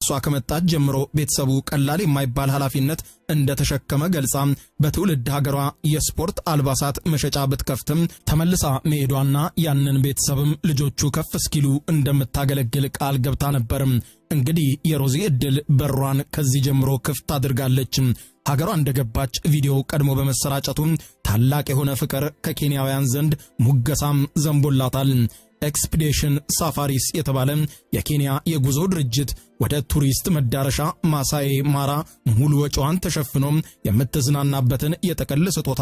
እሷ ከመጣች ጀምሮ ቤተሰቡ ቀላል የማይባል ኃላፊነት እንደተሸከመ ገልጻ በትውልድ ሀገሯ የስፖርት አልባሳት መሸጫ ብትከፍትም ተመልሳ መሄዷና ያንን ቤተሰብም ልጆቹ ከፍ እስኪሉ እንደምታገለግል ቃል ገብታ ነበር። እንግዲህ የሮዚ እድል በሯን ከዚህ ጀምሮ ክፍት አድርጋለች። ሀገሯ እንደገባች ቪዲዮ ቀድሞ በመሰራጨቱ ታላቅ የሆነ ፍቅር ከኬንያውያን ዘንድ ሙገሳም ዘንቦላታል። ኤክስፒዲሽን ሳፋሪስ የተባለ የኬንያ የጉዞ ድርጅት ወደ ቱሪስት መዳረሻ ማሳይ ማራ ሙሉ ወጪዋን ተሸፍኖ የምትዝናናበትን የጥቅል ስጦታ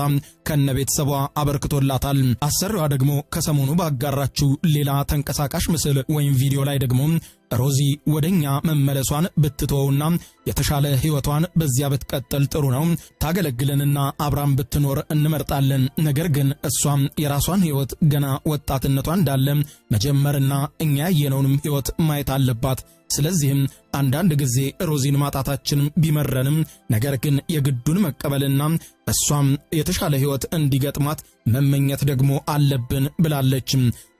ከነቤተሰቧ አበርክቶላታል። አሰሪዋ ደግሞ ከሰሞኑ ባጋራችው ሌላ ተንቀሳቃሽ ምስል ወይም ቪዲዮ ላይ ደግሞ ሮዚ ወደኛ መመለሷን ብትተውና የተሻለ ህይወቷን በዚያ ብትቀጥል ጥሩ ነው፣ ታገለግለንና አብራም ብትኖር እንመርጣለን። ነገር ግን እሷም የራሷን ህይወት ገና ወጣትነቷ እንዳለ መጀመርና እኛ የነውንም ህይወት ማየት አለባት። ስለዚህም አንዳንድ ጊዜ ሮዚን ማጣታችን ቢመረንም ነገር ግን የግዱን መቀበልና እሷም የተሻለ ህይወት እንዲገጥማት መመኘት ደግሞ አለብን ብላለች።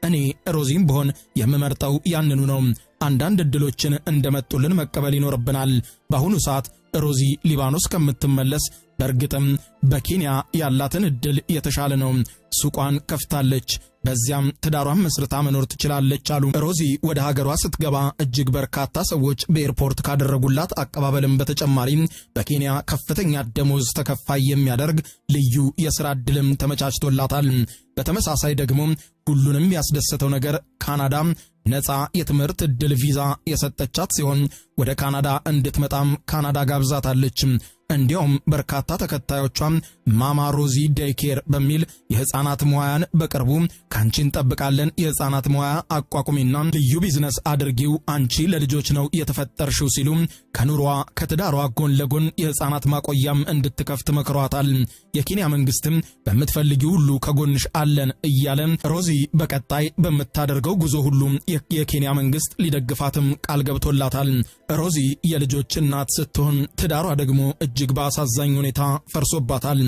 እኔ ሮዚን ብሆን የምመርጠው ያንኑ ነው። አንዳንድ እድሎችን እንደመጡልን መቀበል ይኖርብናል። በአሁኑ ሰዓት ሮዚ ሊባኖስ ከምትመለስ በእርግጥም በኬንያ ያላትን እድል የተሻለ ነው። ሱቋን ከፍታለች፣ በዚያም ትዳሯን መስርታ መኖር ትችላለች አሉ። ሮዚ ወደ ሀገሯ ስትገባ እጅግ በርካታ ሰዎች በኤርፖርት ካደረጉላት አቀባበልም በተጨማሪ በኬንያ ከፍተኛ ደሞዝ ተከፋይ የሚያደርግ ልዩ የሥራ ዕድልም ተመቻችቶላታል። በተመሳሳይ ደግሞ ሁሉንም ያስደሰተው ነገር ካናዳ ነፃ የትምህርት ዕድል ቪዛ የሰጠቻት ሲሆን ወደ ካናዳ እንድትመጣም ካናዳ ጋብዛታለች። እንዲያውም በርካታ ተከታዮቿ ማማ ሮዚ ዴይኬር በሚል የህፃናት ሙያን በቅርቡ ካንቺ እንጠብቃለን የህፃናት ሙያ አቋቁሚና ልዩ ቢዝነስ አድርጊው አንቺ ለልጆች ነው የተፈጠርሽው ሲሉ ከኑሯ ከትዳሯ ጎን ለጎን የህፃናት ማቆያም እንድትከፍት መክሯታል። የኬንያ መንግስትም በምትፈልጊው ሁሉ ከጎንሽ አለን እያለ ሮዚ በቀጣይ በምታደርገው ጉዞ ሁሉ የኬንያ መንግስት ሊደግፋትም ቃል ገብቶላታል። ሮዚ የልጆች እናት ስትሆን ትዳሯ ደግሞ እጅግ በአሳዛኝ ሁኔታ ፈርሶባታል።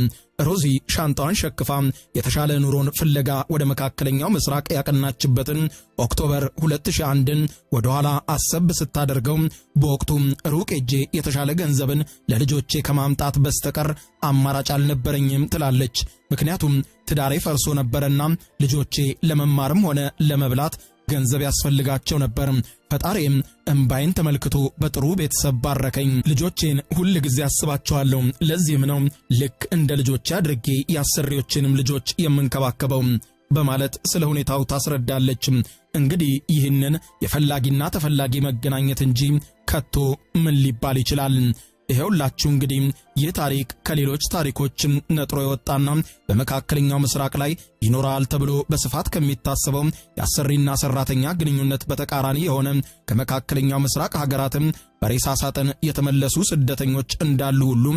ሮዚ ሻንጣዋን ሸክፋ የተሻለ ኑሮን ፍለጋ ወደ መካከለኛው ምስራቅ ያቀናችበትን ኦክቶበር 2001ን ወደ ኋላ አሰብ ስታደርገው በወቅቱ ሩቅ ሄጄ የተሻለ ገንዘብን ለልጆቼ ከማምጣት በስተቀር አማራጭ አልነበረኝም ትላለች። ምክንያቱም ትዳሬ ፈርሶ ነበርና ልጆቼ ለመማርም ሆነ ለመብላት ገንዘብ ያስፈልጋቸው ነበር። ፈጣሪም እንባይን ተመልክቶ በጥሩ ቤተሰብ ባረከኝ። ልጆቼን ሁል ጊዜ አስባቸዋለሁ። ለዚህም ነው ልክ እንደ ልጆቼ አድርጌ ያሰሪዎችንም ልጆች የምንከባከበው በማለት ስለ ሁኔታው ታስረዳለች። እንግዲህ ይህንን የፈላጊና ተፈላጊ መገናኘት እንጂ ከቶ ምን ሊባል ይችላል? ይሄውላችሁ እንግዲህ ይህ ታሪክ ከሌሎች ታሪኮች ነጥሮ የወጣና በመካከለኛው ምስራቅ ላይ ይኖራል ተብሎ በስፋት ከሚታሰበው የአሰሪና ሰራተኛ ግንኙነት በተቃራኒ የሆነ ከመካከለኛው ምስራቅ ሀገራትም በሬሳ ሳጥን የተመለሱ ስደተኞች እንዳሉ ሁሉ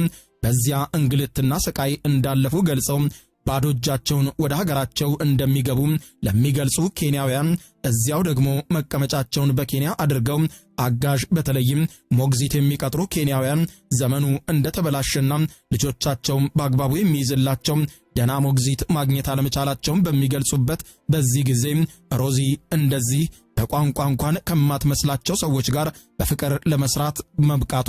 በዚያ እንግልትና ስቃይ እንዳለፉ ገልጸው ባዶ እጃቸውን ወደ ሀገራቸው እንደሚገቡ ለሚገልጹ ኬንያውያን እዚያው ደግሞ መቀመጫቸውን በኬንያ አድርገው አጋዥ በተለይም ሞግዚት የሚቀጥሩ ኬንያውያን ዘመኑ እንደተበላሸና ልጆቻቸውም በአግባቡ የሚይዝላቸው ደና ሞግዚት ማግኘት አለመቻላቸውን በሚገልጹበት በዚህ ጊዜ ሮዚ እንደዚህ በቋንቋ እንኳን ከማትመስላቸው ሰዎች ጋር በፍቅር ለመስራት መብቃቷ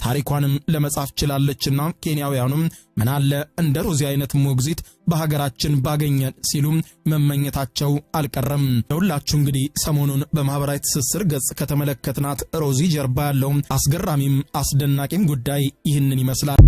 ታሪኳንም ለመጻፍ ችላለችና ኬንያውያኑም ምናለ እንደ ሮዚ አይነት ሞግዚት በሀገራችን ባገኘን ሲሉ መመኘታቸው አልቀረም። ሁላችሁ እንግዲህ ሰሞኑን በማህበራዊ ትስስር ገጽ ከተመለከትናት ሮዚ ጀርባ ያለው አስገራሚም አስደናቂም ጉዳይ ይህንን ይመስላል።